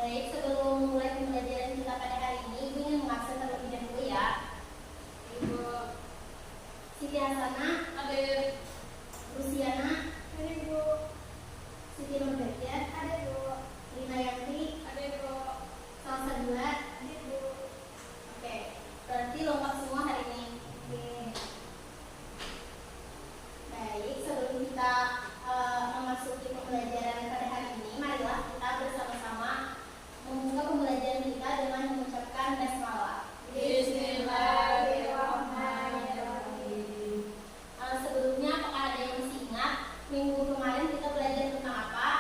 Baik, sebelum mulai pembelajaran kita pada hari ini, Ibu ingin mengabsen terlebih dahulu ya. Ibu Siti Hasanah, ada Rusiana, ada Ibu Siti Nurbajar, ada Ibu Lina Yanti, ada Ibu Salsa Dua, ada Ibu. Oke, berarti lompat semua hari ini. Oke. Baik, sebelum kita memasuki pembelajaran pada hari ini, marilah kita bersama-sama membuka pembelajaran kita dengan mengucapkan basmalah. Bismillahirrahmanirrahim. Sebelumnya, apakah ada yang masih ingat minggu kemarin kita belajar tentang apa?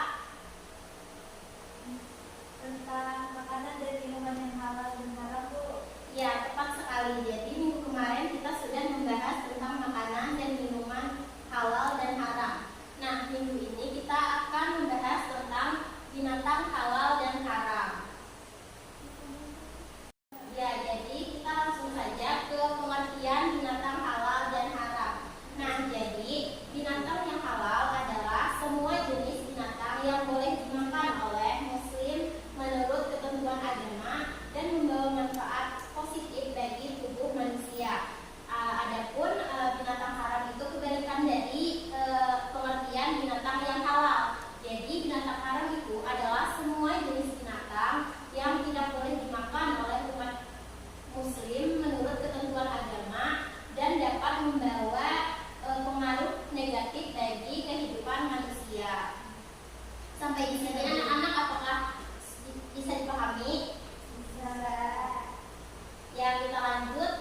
Tentang makanan dan minuman yang halal dan haram, Bu. Ya, tepat sekali. Jadi minggu kemarin kita sudah membahas tentang makanan dan minuman halal dan haram. Nah, minggu ini kita akan membahas tentang binatang halal dan haram. Ya, jadi kita langsung saja ke pengertian binatang halal dan haram. Nah, jadi binatang yang halal adalah semua jenis binatang yang boleh dimakan oleh muslim menurut ketentuan agama dan membawa manfaat positif bagi tubuh manusia. Adapun binatang haram itu kebalikan dari pengertian binatang yang halal. Jadi binatang haram itu adalah semua jenis binatang yang tidak boleh dimakan oleh umat muslim menurut ketentuan agama dan dapat membawa pengaruh negatif bagi kehidupan manusia. Sampai di sini anak-anak apakah bisa dipahami? Bisa. Ya, kita lanjut.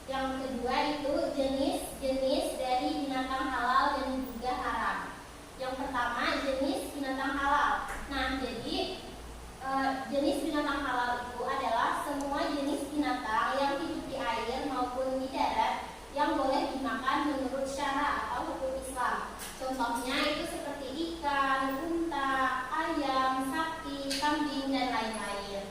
Yang kedua itu jenis-jenis dari binatang halal dan juga haram. Yang pertama jenis binatang halal. Nah, jadi jenis binatang halal itu adalah semua jenis binatang yang hidup di air maupun di darat yang boleh dimakan menurut syara atau hukum Islam. Contohnya itu seperti ikan, unta, ayam, sapi, kambing, dan lain-lain.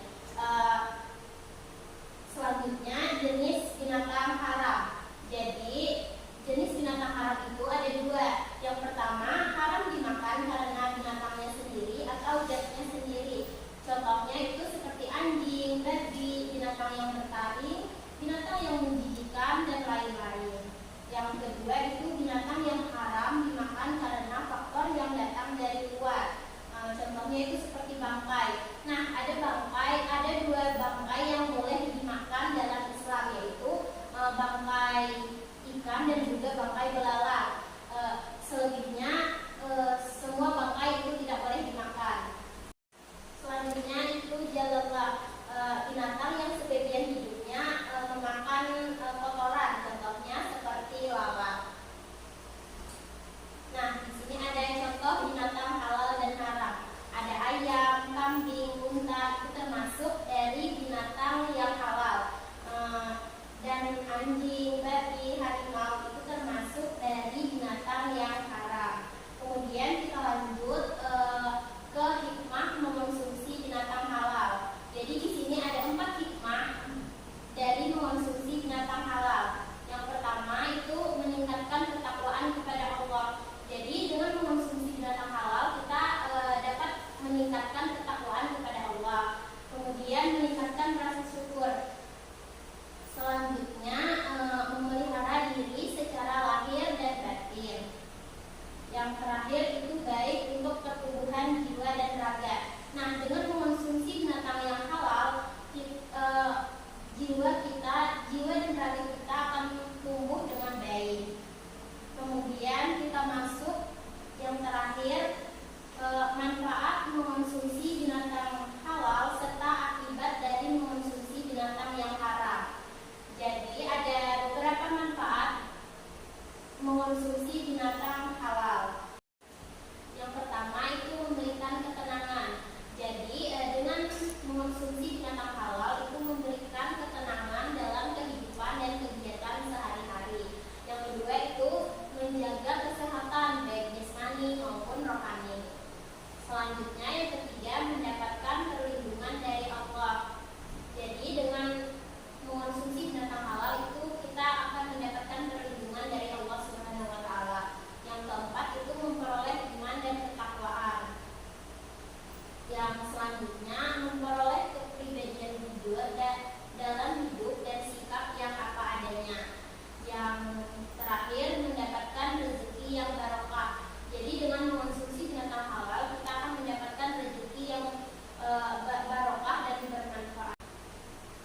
Selanjutnya jenis binatang haram. Jadi jenis binatang haram itu ada dua. Yang pertama haram dimakan karena binatangnya sendiri atau zatnya sendiri. Contohnya itu seperti anjing, babi, binatang yang bertaring, binatang yang menjijikan, dan lain-lain. Yang kedua itu binatang yang haram dimakan karena faktor yang datang dari luar. Contohnya itu seperti bangkai. Nah, ada dua bangkai yang boleh dimakan dalam Islam, yaitu bangkai ikan dan juga bangkai belalang. Selebihnya semua bangkai itu tidak boleh dimakan. Selanjutnya itu jalallah, binatang yang sebagian hidupnya memakan kotoran, contohnya seperti lalat. Nah, di sini ada contoh binatang halal dan haram. Ada ayam, kambing, unta, itu termasuk dari binatang yang halal. Dan anjing, babi, harimau itu termasuk dari binatang yang haram. Kemudian kita lanjut ke hikmah mengonsumsi binatang halal. Jadi di sini ada 4 hikmah dari mengonsumsi binatang halal. Yang pertama itu meningkatkan ketakwaan kepada Allah. Jadi dengan mengonsumsi binatang halal kita dapat meningkatkan ketakwaan kepada Allah. Kemudian meningkatkan rasa syukur. Selanjutnya memelihara diri secara lahir dan batin. Yang terakhir itu baik untuk pertumbuhan jiwa dan raga. Nah, dengan mengonsumsi binatang yang halal, jiwa dan raga kita akan tumbuh dengan baik. Kemudian kita masuk yang terakhir, manfaat mengonsumsi Yang selanjutnya memperoleh kepribadian jujur dalam hidup dan sikap yang apa adanya. Yang terakhir mendapatkan rezeki yang barokah. Jadi dengan mengonsumsi binatang halal kita akan mendapatkan rezeki yang barokah dan bermanfaat.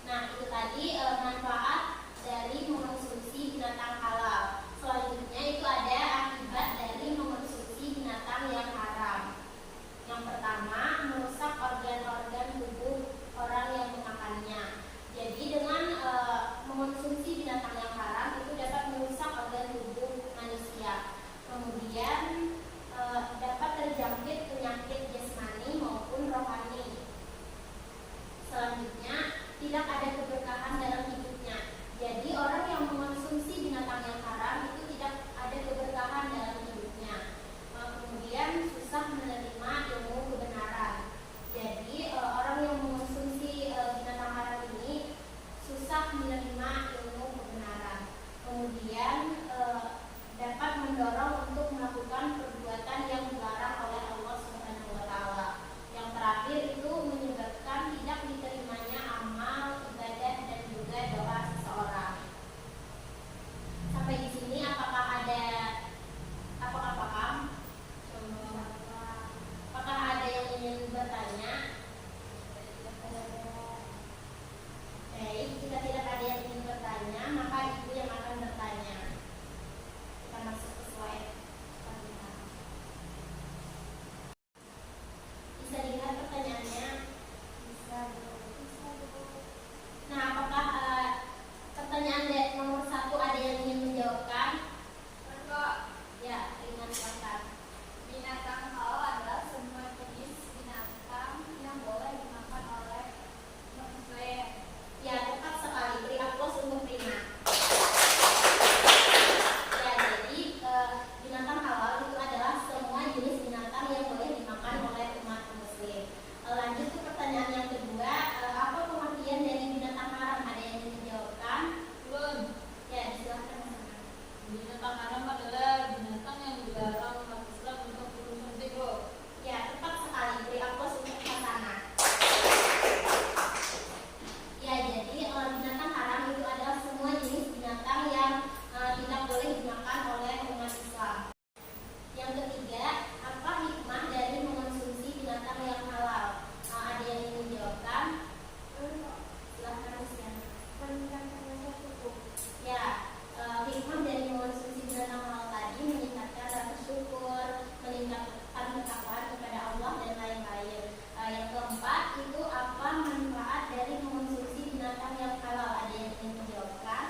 Nah, itu tadi manfaat dari mengonsumsi binatang halal. Selanjutnya itu ada akibat dari mengonsumsi binatang yang haram. Yang pertama, merusak organ-organ tubuh orang yang memakannya. Jadi dengan mengonsumsi binatang yang haram itu dapat merusak organ tubuh manusia. Kemudian dapat terjangkit penyakit jasmani maupun rohani. Selanjutnya, tidak ada keberkahan dalam hidupnya. Jadi orang yang mengonsumsi binatang yang haram itu tidak ada keberkahan dalam hidupnya. Kemudian susah menerima ilmu kebenaran. Jadi orang yang mengonsumsi binatang haram ini susah menerima ilmu kebenaran. Kemudian dapat mendorong untuk melakukan perbuatan yang dilarang oleh Allah Subhanahu wa taala. Yang terakhir itu menyebabkan tidak diterimanya amal, ibadah dan juga doa seseorang. Sampai di sini apakah paham? Apakah ada yang ingin bertanya? Baik, jika tidak ada yang ingin bertanya, maka ibu yang akan bertanya. Kita masuk ke slide selanjutnya. Bisa dilihat pertanyaannya? Bisa. Nah, apakah pertanyaan nomor 1 ada yang ingin menjawabkan? Enggak. Ya, ringan silakan. Binatang halal adalah semua jenis binatang yang boleh dimakan oleh manusia. Ya, tepat sekali. Beri aplaus untuk Rina. Ya, jadi binatang halal itu adalah semua jenis binatang yang boleh dimakan oleh umat muslim. Lanjut ke pertanyaan yang kedua, apa pengertian dari binatang haram? Ada yang ingin menjawabkan? Belum. Ya, silakan. Binatang haram adalah binatang yang dilarang umat Islam untuk mengkonsumsi, Bu. Ya, tepat sekali. Beri aplaus untuk Hasanah. Ya, jadi binatang haram itu adalah semua jenis binatang yang tidak boleh dimakan oleh umat Islam. Yang ketiga, apa hikmah dari mengonsumsi binatang yang halal? Ada yang ingin menjawabkan? Silahkan, Usian. Ya, hikmah dari mengonsumsi binatang halal tadi meningkatkan rasa syukur, meningkatkan ketakwaan kepada Allah dan lain-lain. Yang keempat itu apa manfaat dari mengonsumsi binatang yang halal? Ada yang ingin menjawabkan?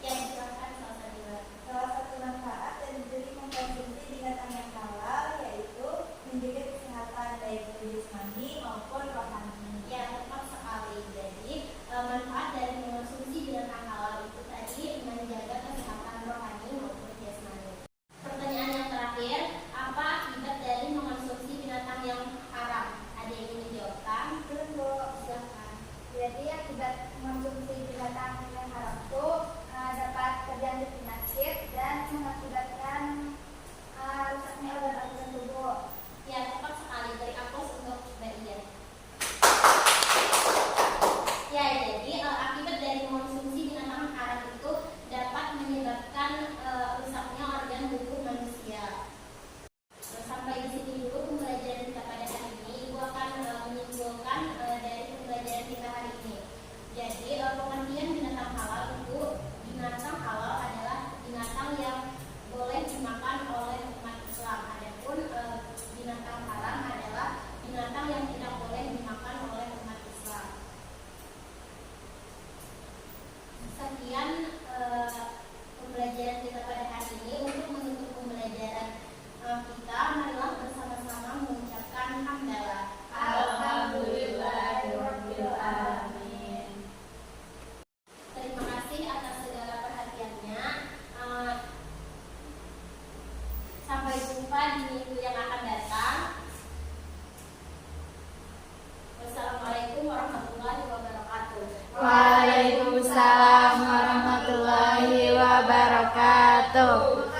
Ya, silakan Salsabila. Salah satu manfaat dari mengkonsumsi binatang yang halal yaitu menjaga kesehatan baik jasmani maupun rohani. Ya, tepat sekali. Jadi manfaat dari mengonsumsi binatang halal itu tadi menjaga kesehatan rohani maupun jasmani. Pertanyaan yang terakhir, apa akibat dari mengonsumsi binatang yang haram? Ada yang ingin menjawabkan? Silakan. Jadi akibat mengonsumsi binatang yang haram itu dapat terjangkit penyakit dan mengakibatkan rusaknya organ-organ tubuh. Ya, tepat sekali. Beri aplaus untuk Mbak Ian. Ya, jadi akibat dari mengonsumsi binatang haram itu dapat menyebabkan rusaknya organ tubuh manusia. Sampai di sini dulu pembelajaran kita pada hari ini. Ibu akan menyimpulkan dari pembelajaran kita hari ini. Jadi pengertian binatang halal itu, binatang halal adalah binatang yang boleh dimakan oleh umat Islam. Adapun binatang haram adalah binatang yang tidak boleh dimakan oleh umat Islam. Sekian pembelajaran kita pada hari ini. Untuk menutup pembelajaran kita, marilah bersama-sama mengucapkan hamdalah. Alhamdulillahirabbil alamin. Terima kasih atas segala perhatiannya. Sampai jumpa di minggu yang akan datang. Wassalamualaikum warahmatullahi wabarakatuh. Waalaikumsalam warahmatullahi wabarakatuh.